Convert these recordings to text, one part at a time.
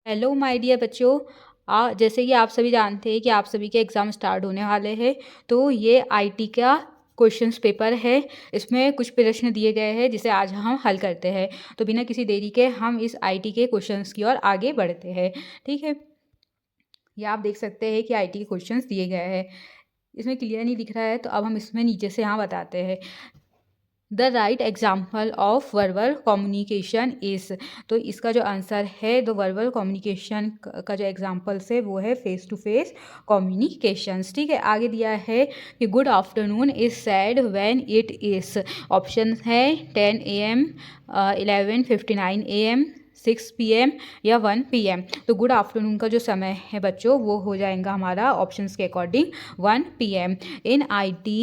Hello my dear बच्चों। जैसे कि आप सभी जानते हैं कि आप सभी के एग्ज़ाम स्टार्ट होने वाले हैं। तो ये आईटी का क्वेश्चंस पेपर है। इसमें कुछ प्रश्न दिए गए हैं जिसे आज हम हल करते हैं। तो बिना किसी देरी के हम इस आईटी के क्वेश्चंस की ओर आगे बढ़ते हैं। ठीक है, ये आप देख सकते हैं कि आईटी के क्वेश्चंस दिए गए हैं। इसमें क्लियर नहीं दिख रहा है तो अब हम इसमें नीचे से यहाँ बताते हैं। The right example of verbal communication is. तो इसका जो आंसर है, तो वर्बल कम्युनिकेशन का जो एग्जाम्पल्स है वो है फेस टू फेस कम्युनिकेशंस। ठीक है, आगे दिया है कि good afternoon is sad when it is. Option है 10 AM, 11:59 AM, 6 PM या 1 PM। तो गुड आफ्टरनून का जो समय है बच्चों वो हो जाएगा हमारा ऑप्शंस के according 1 PM। In IT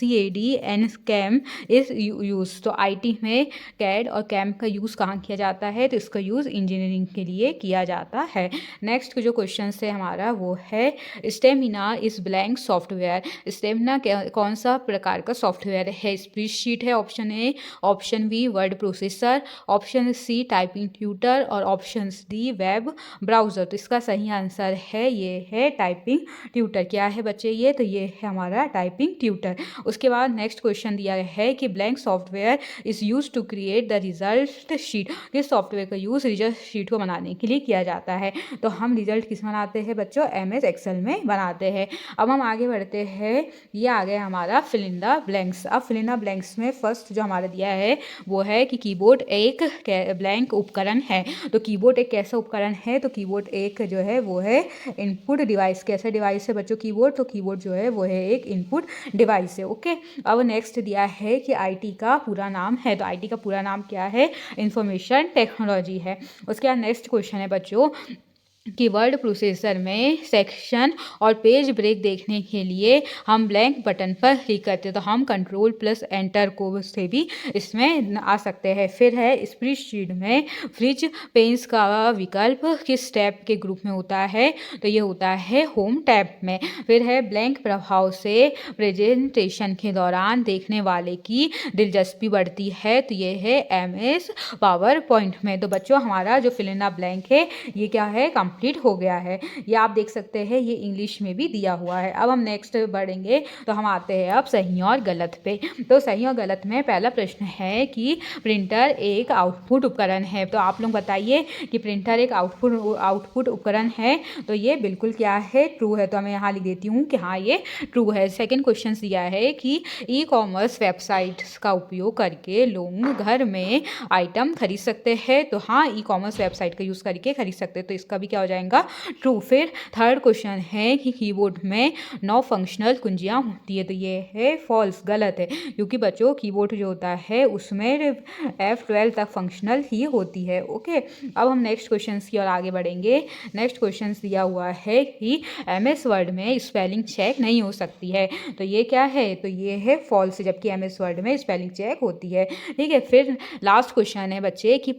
CAD and CAM is use. तो IT में कैड और कैम का यूज़ कहाँ किया जाता है? तो इसका यूज़ इंजीनियरिंग के लिए किया जाता है। नेक्स्ट जो क्वेश्चन है हमारा वो है Stamina is blank software. Stamina कौन सा प्रकार का सॉफ्टवेयर है? स्प्रेडशीट है option A, option B word processor, option C typing tutor और ऑप्शन डी वेब ब्राउज़र। तो इसका सही आंसर है ये है टाइपिंग ट्यूटर। क्या है बच्चे ये? तो ये है हमारा टाइपिंग ट्यूटर। उसके बाद नेक्स्ट क्वेश्चन दिया है कि blank software is use to create the result sheet. किस सॉफ्टवेयर का यूज़ रिजल्ट शीट को बनाने के लिए किया जाता है? तो हम रिजल्ट किस बनाते हैं बच्चों? MS एक्सेल में बनाते हैं। अब हम आगे बढ़ते हैं। ये आ गया हमारा फिल इन द ब्लैंक्स। अब फिल इन द ब्लैंक्स में फर्स्ट जो हमारा दिया है वो है कि कीबोर्ड एक ब्लैंक उपकरण है। तो कीबोर्ड एक कैसा उपकरण है? तो कीबोर्ड एक जो है वो है इनपुट डिवाइस। कैसा डिवाइस है बच्चों कीबोर्ड? तो कीबोर्ड जो है वो है एक इनपुट डिवाइस है। ओके, अब नेक्स्ट दिया है कि IT का पूरा नाम है। तो IT का पूरा नाम क्या है? इंफॉर्मेशन टेक्नोलॉजी है। उसके बाद नेक्स्ट क्वेश्चन है बच्चों कि वर्ड प्रोसेसर में सेक्शन और पेज ब्रेक देखने के लिए हम ब्लैंक बटन पर क्लिक करते हैं। तो हम कंट्रोल प्लस एंटर को से भी इसमें आ सकते हैं। फिर है स्प्रेडशीट में फ्रिज पेन्स का विकल्प किस टैब के ग्रुप में होता है? तो ये होता है होम टैब में। फिर है ब्लैंक प्रभाव से प्रेजेंटेशन के दौरान देखने वाले की दिलचस्पी बढ़ती है। तो ये है MS पावर पॉइंट में। तो बच्चों हमारा जो फिल इन द ब्लैंक है ये क्या है? कंप्लीट हो गया है। ये आप देख सकते हैं ये इंग्लिश में भी दिया हुआ है। अब हम नेक्स्ट बढ़ेंगे तो हम आते हैं अब सही और गलत पे। तो सही और गलत में पहला प्रश्न है कि प्रिंटर एक आउटपुट उपकरण है। तो आप लोग बताइए कि प्रिंटर एक आउटपुट उपकरण है। तो ये बिल्कुल क्या है? ट्रू है। तो मैं यहाँ लिख देती हूँ कि हाँ ये ट्रू है। सेकेंड क्वेश्चन दिया है कि ई-कॉमर्स वेबसाइट्स का उपयोग करके लोग घर में आइटम खरीद सकते हैं। तो हाँ ई-कॉमर्स वेबसाइट का यूज़ करके खरीद सकते हैं। तो इसका भी क्या हो जाएगा? ट्रू। फिर थर्ड क्वेश्चन है कि कीबोर्ड में 9 फंक्शनल कुंजियाँ होती है। तो ये है फॉल्स, गलत है, क्योंकि बच्चों कीबोर्ड जो होता है उसमें F12 तक फंक्शनल ही होती है। ओके, अब हम नेक्स्ट क्वेश्चन की ओर आगे बढ़ेंगे। नेक्स्ट क्वेश्चन दिया हुआ है कि MS वर्ड में स्पेलिंग चेक नहीं हो सकती है। तो ये क्या है? तो ये है फॉल्स, जबकि MS वर्ड में स्पेलिंग चेक होती है। ठीक है, फिर लास्ट क्वेश्चन है बच्चे कि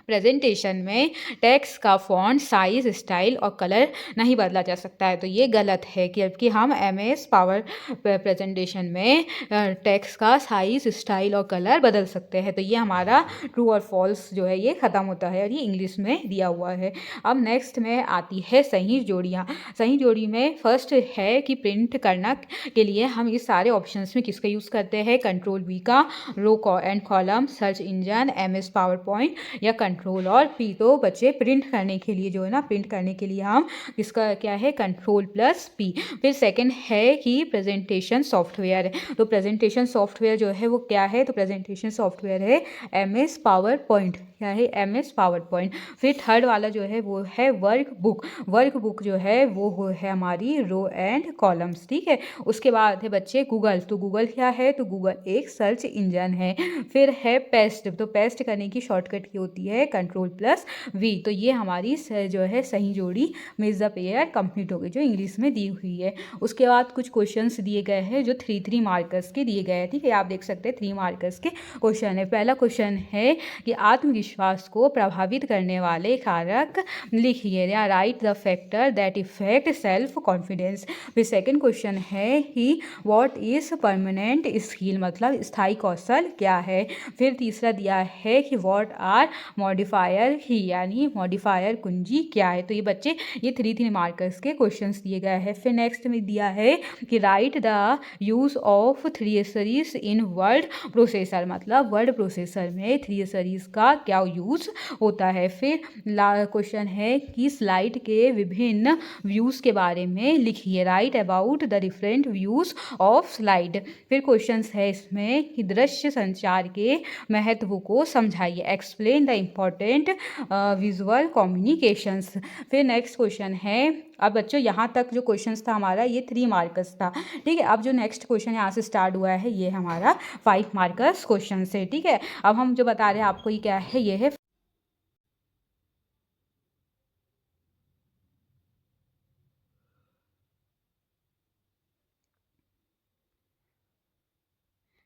प्रेजेंटेशन में टेक्स्ट का फॉन्ट साइज स्टाइल और कलर नहीं बदला जा सकता है। तो ये गलत है, क्योंकि हम MS पावर प्रेजेंटेशन में टेक्स्ट का साइज स्टाइल और कलर बदल सकते हैं। तो ये हमारा ट्रू और फॉल्स जो है ये ख़त्म होता है और ये इंग्लिश में दिया हुआ है। अब नेक्स्ट में आती है सही जोड़ियाँ। सही जोड़ी में फर्स्ट है कि प्रिंट करना के लिए हम इस सारे ऑप्शंस में किसका यूज़ करते हैं? कंट्रोल V का, row and column, search engine, MS PowerPoint या कंट्रोल और P। तो बच्चे प्रिंट करने के लिए जो है ना, प्रिंट करने के लिए हम इसका क्या है? Control plus P। फिर सेकंड है कि प्रेजेंटेशन सॉफ्टवेयर है। तो प्रेजेंटेशन सॉफ्टवेयर जो है वो क्या है? तो प्रेजेंटेशन सॉफ्टवेयर है MS पावर पॉइंट। क्या है? MS power point. फिर थर्ड वाला जो है वो है वर्क बुक। वर्क बुक जो है वो है हमारी रो एंड कॉलम्स। ठीक है, उसके बाद है बच्चे गूगल। तो गूगल क्या है? तो गूगल एक सर्च इंजन है। फिर है पेस्ट। तो पेस्ट करने की शॉर्टकट की होती है कंट्रोल प्लस V। तो ये हमारी जो है सही जोड़ी मेज द पेयर कंप्लीट हो गई, जो इंग्लिश में दी हुई है। उसके बाद कुछ क्वेश्चंस दिए गए हैं जो 3 मार्कर्स के दिए गए हैं। ठीक है, आप देख सकते हैं 3 मार्कर्स के क्वेश्चन है। पहला क्वेश्चन है कि आत्मविश्वास आत्मविश्वास को प्रभावित करने वाले कारक लिखिए, या right the factor that effect self confidence. फिर सेकंड क्वेश्चन है कि व्हाट इज परमानेंट स्किल, मतलब स्थायी कौशल क्या है। फिर तीसरा दिया है कि व्हाट आर मॉडिफायर ही, यानी मॉडिफायर कुंजी क्या है। तो ये बच्चे ये 3 मार्कर्स के क्वेश्चंस दिए गए हैं। फिर नेक्स्ट में दिया है कि write the use of thesauruses in word processor, मतलब वर्ड प्रोसेसर में थ्रियसरीज का क्या यूज होता है। फिर क्वेश्चन है कि स्लाइड के विभिन्न व्यूज के बारे में लिखिए, right about the different views of slide. फिर क्वेश्चंस है इसमें कि दृश्य संचार के महत्व को समझाइए, explain the important visual communications. फिर नेक्स्ट क्वेश्चन है, अब बच्चों यहाँ तक जो क्वेश्चंस था हमारा ये 3 मार्कर्स था, ठीक है। अब जो नेक्स्ट क्वेश्चन यहाँ से स्टार्ट हुआ है ये हमारा 5 मार्कर्स क्वेश्चन है, ठीक है। अब हम जो बता रहे हैं आपको ये क्या है, ये है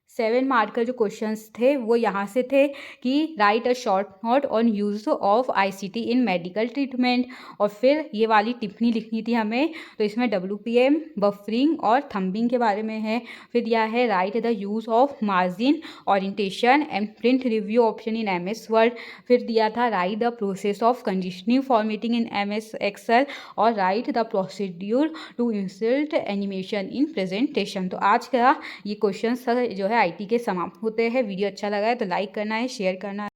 7 मार्कर जो क्वेश्चंस थे वो यहाँ से थे कि right a short note on use of ICT in medical treatment, और फिर ये वाली टिप्पणी लिखनी थी हमें, तो इसमें WPM, बफरिंग और थंबिंग के बारे में है। फिर दिया है write the use of margin, orientation and print preview option in MS word. फिर दिया था write the process of conditioning formatting in MS Excel, और write the procedure to insert animation in presentation. तो आज का ये क्वेश्चन जो है IT के समाप्त होते हैं। वीडियो अच्छा लगा है तो लाइक करना है, शेयर करना है।